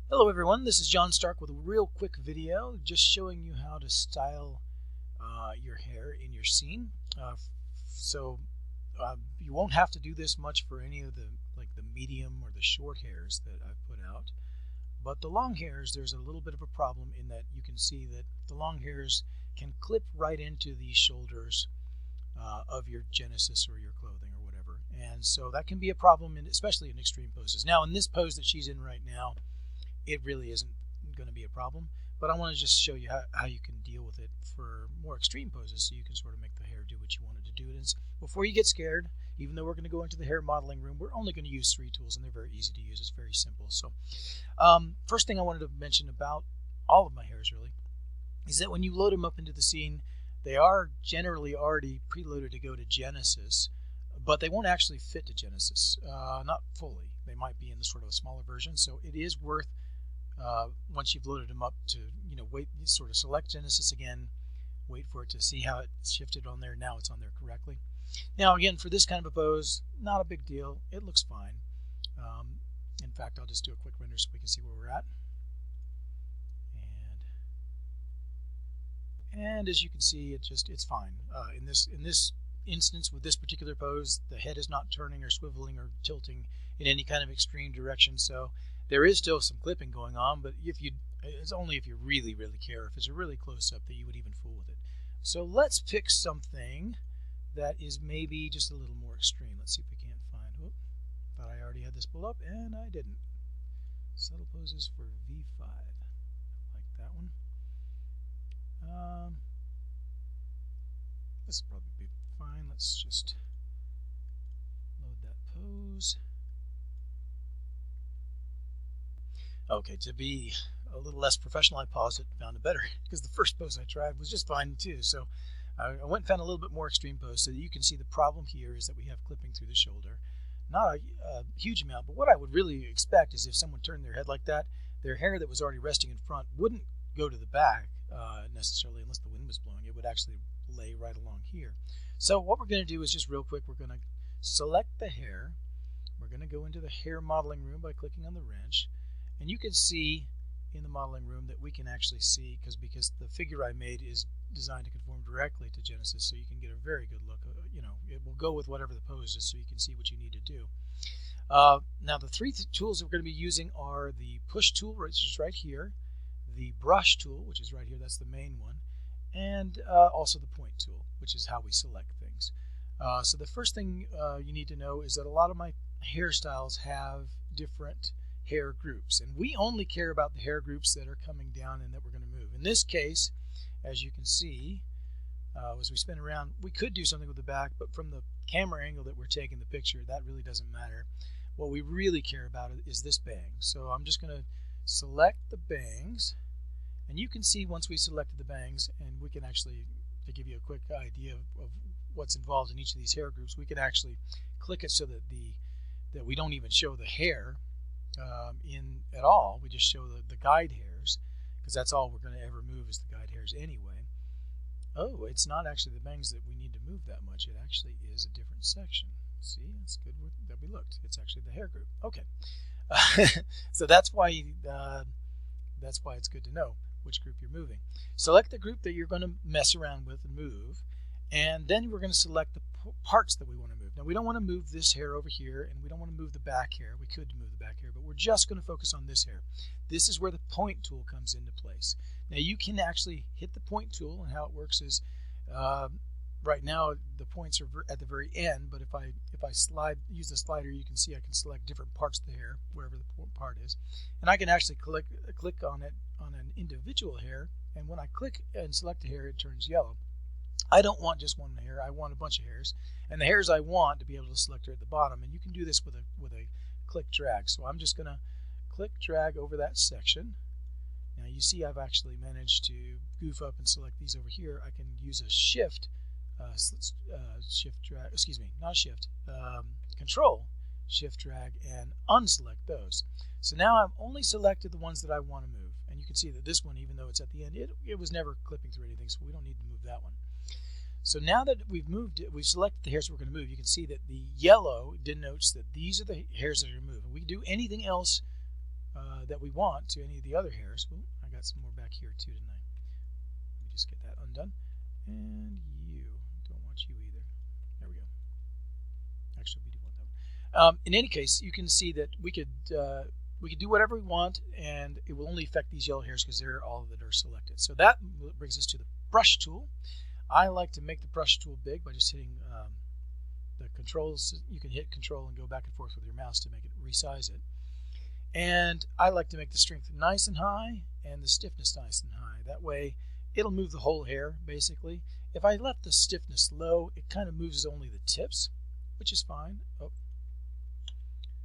Hello everyone, this is John Stark with a real quick video just showing you how to style your hair in your scene. So you won't have to do this much for any of the medium or the short hairs that I've put out. But the long hairs, there's a little bit of a problem in that you can see that the long hairs can clip right into the shoulders of your genesis or your clothing or whatever. And so that can be a problem, especially in extreme poses. Now in this pose that she's in right now, it really isn't going to be a problem, but I want to just show you how you can deal with it for more extreme poses so you can sort of make the hair do what you want it to do. And before you get scared, even though we're going to go into the hair modeling room, we're only going to use 3 tools and they're very easy to use. It's very simple. So first thing I wanted to mention about all of my hairs really is that when you load them up into the scene, they are generally already preloaded to go to Genesis, but they won't actually fit to Genesis, not fully. They might be in the sort of a smaller version, so it is worth once you've loaded them up to wait, sort of select Genesis again, wait for it to see how it's shifted on there. Now it's on there correctly. Now again, for this kind of a pose, not a big deal, it looks fine. In fact, I'll just do a quick render so we can see where we're at. And as you can see, it's fine. In this instance with this particular pose, the head is not turning or swiveling or tilting in any kind of extreme direction, so there is still some clipping going on, but it's only if you really care, if it's a really close up, that you would even fool with it. So let's pick something that is maybe just a little more extreme. Let's see if we can't find, thought I already had this pulled up and I didn't. Subtle poses for V5, like that one. This will probably be fine. Let's just load that pose. Okay, to be a little less professional, I paused it and found it better because the first pose I tried was just fine too. So I went and found a little bit more extreme pose so that you can see the problem here is that we have clipping through the shoulder. Not a huge amount, but what I would really expect is if someone turned their head like that, their hair that was already resting in front wouldn't go to the back necessarily unless the wind was blowing. It would actually lay right along here. So what we're going to do is just real quick, we're going to select the hair. We're going to go into the hair modeling room by clicking on the wrench. And you can see in the modeling room that we can actually see, because the figure I made is designed to conform directly to Genesis, so you can get a very good look. It will go with whatever the pose is, so you can see what you need to do. Now the 3 tools that we're going to be using are the push tool, which is right here, the brush tool, which is right here, that's the main one, and also the point tool, which is how we select things. So the first thing you need to know is that a lot of my hairstyles have different hair groups, and we only care about the hair groups that are coming down and that we're going to move. In this case, as you can see, as we spin around, we could do something with the back, but from the camera angle that we're taking the picture, that really doesn't matter. What we really care about is this bang. So I'm just going to select the bangs, and you can see once we selected the bangs, and we can actually, to give you a quick idea of what's involved in each of these hair groups, we can actually click it so that we don't even show the hair in at all. We just show the guide hairs, because that's all we're going to ever move is the guide hairs anyway. Oh, it's not actually the bangs that we need to move that much. It actually is a different section. See, it's good that we looked. It's actually the hair group. Okay, so that's why it's good to know which group you're moving. Select the group that you're going to mess around with and move, and then we're going to select the parts that we want to move. Now we don't want to move this hair over here, and we don't want to move the back hair. We could move the back hair, but we're just going to focus on this hair. This is where the point tool comes into place. Now you can actually hit the point tool, and how it works is right now the points are at the very end, but if I use the slider, you can see I can select different parts of the hair wherever the part is, and I can actually click on it on an individual hair, and when I click and select the hair, it turns yellow. I don't want just one hair, I want a bunch of hairs, and the hairs I want to be able to select are at the bottom, and you can do this with a click drag. So I'm just going to click drag over that section. Now you see I've actually managed to goof up and select these over here. I can use a shift drag, excuse me, not shift, control shift drag and unselect those. So now I've only selected the ones that I want to move, and you can see that this one, even though it's at the end, it was never clipping through anything, so we don't need to move that one. So now that we've moved it, we've selected the hairs we're going to move, you can see that the yellow denotes that these are the hairs that are going to move. And we can do anything else that we want to any of the other hairs. Well, I got some more back here too, didn't I? Let me just get that undone. And you, don't want you either. There we go. Actually, we do want that one. In any case, you can see that we could do whatever we want, and it will only affect these yellow hairs because they're all that are selected. So that brings us to the brush tool. I like to make the brush tool big by just hitting the controls. You can hit control and go back and forth with your mouse to make it resize it. And I like to make the strength nice and high and the stiffness nice and high. That way it'll move the whole hair basically. If I left the stiffness low, it kind of moves only the tips, which is fine. Oh,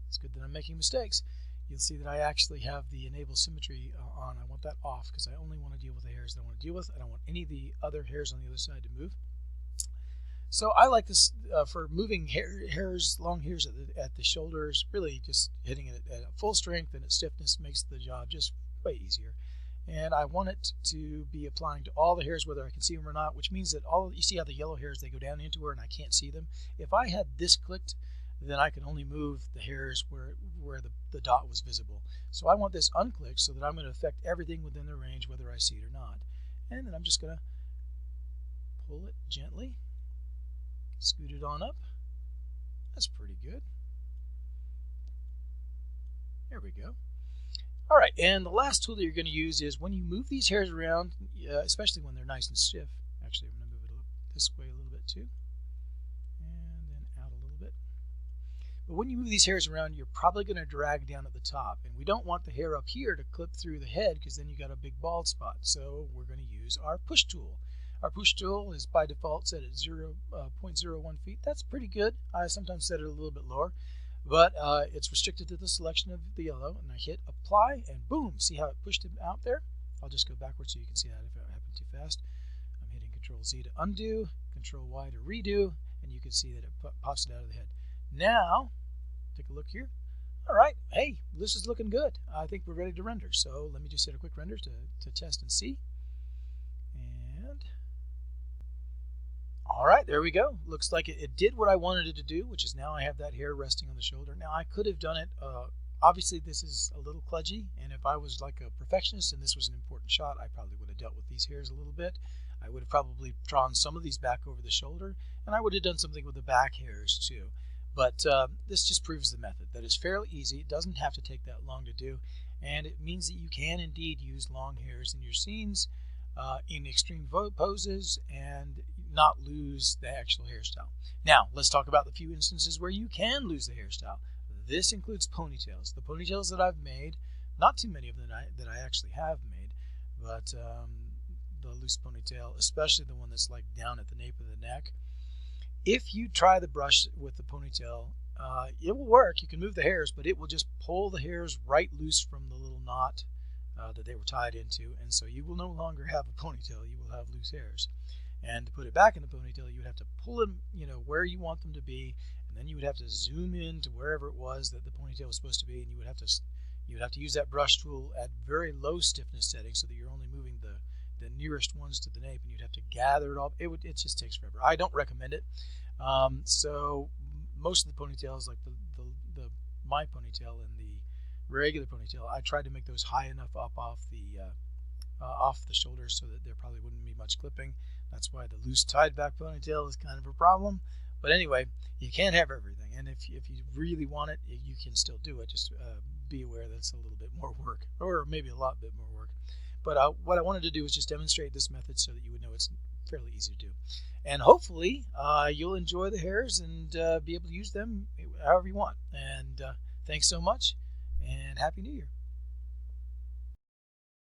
it's good that I'm making mistakes. You'll see that I actually have the enable symmetry on. I want that off because I only want to deal with the hairs that I want to deal with. I don't want any of the other hairs on the other side to move. So I like this for moving hairs, long hairs at the shoulders, really just hitting it at full strength, and its stiffness makes the job just way easier. And I want it to be applying to all the hairs, whether I can see them or not, which means that you see how the yellow hairs, they go down into her and I can't see them. If I had this clicked, then I can only move the hairs where the dot was visible. So I want this unclicked so that I'm going to affect everything within the range, whether I see it or not. And then I'm just going to pull it gently. Scoot it on up. That's pretty good. There we go. All right, and the last tool that you're going to use is when you move these hairs around, especially when they're nice and stiff. Actually, I'm going to move it this way a little bit too, and then out a little bit. But when you move these hairs around, you're probably going to drag down at the top, and we don't want the hair up here to clip through the head because then you got a big bald spot. So we're going to use our push tool. Our push tool is by default set at 0.01 feet. That's pretty good. I sometimes set it a little bit lower, but it's restricted to the selection of the yellow. And I hit apply, and boom! See how it pushed it out there? I'll just go backwards so you can see that if it happened too fast. I'm hitting Control Z to undo, Control Y to redo, and you can see that it pops it out of the head. Now, take a look here. All right, hey, this is looking good. I think we're ready to render. So let me just hit a quick render to test and see. And all right, there we go. Looks like it did what I wanted it to do, which is now I have that hair resting on the shoulder. Now I could have done it, obviously this is a little kludgy, and if I was like a perfectionist and this was an important shot, I probably would have dealt with these hairs a little bit. I would have probably drawn some of these back over the shoulder, and I would have done something with the back hairs too. But this just proves the method, that it's fairly easy. It doesn't have to take that long to do, and it means that you can indeed use long hairs in your scenes, in extreme poses, and not lose the actual hairstyle. Now, let's talk about the few instances where you can lose the hairstyle. This includes ponytails. The ponytails that I've made, not too many of them that I actually have made, but the loose ponytail, especially the one that's like down at the nape of the neck. If you try the brush with the ponytail, it will work. You can move the hairs, but it will just pull the hairs right loose from the little knot that they were tied into, and so you will no longer have a ponytail. You will have loose hairs. And to put it back in the ponytail, you would have to pull them, where you want them to be, and then you would have to zoom in to wherever it was that the ponytail was supposed to be, and you would have to use that brush tool at very low stiffness settings so that you're only moving the nearest ones to the nape, and you'd have to gather it all. It just takes forever. I don't recommend it. So most of the ponytails, like my ponytail and the regular ponytail, I tried to make those high enough up off the shoulders so that there probably wouldn't be much clipping. That's why the loose tied back ponytail is kind of a problem. But anyway, you can't have everything, and if you really want it, you can still do it. Just be aware that it's a little bit more work, or maybe a lot bit more work. But what I wanted to do was just demonstrate this method so that you would know it's fairly easy to do. And hopefully you'll enjoy the hairs and be able to use them however you want. And thanks so much, and Happy New Year.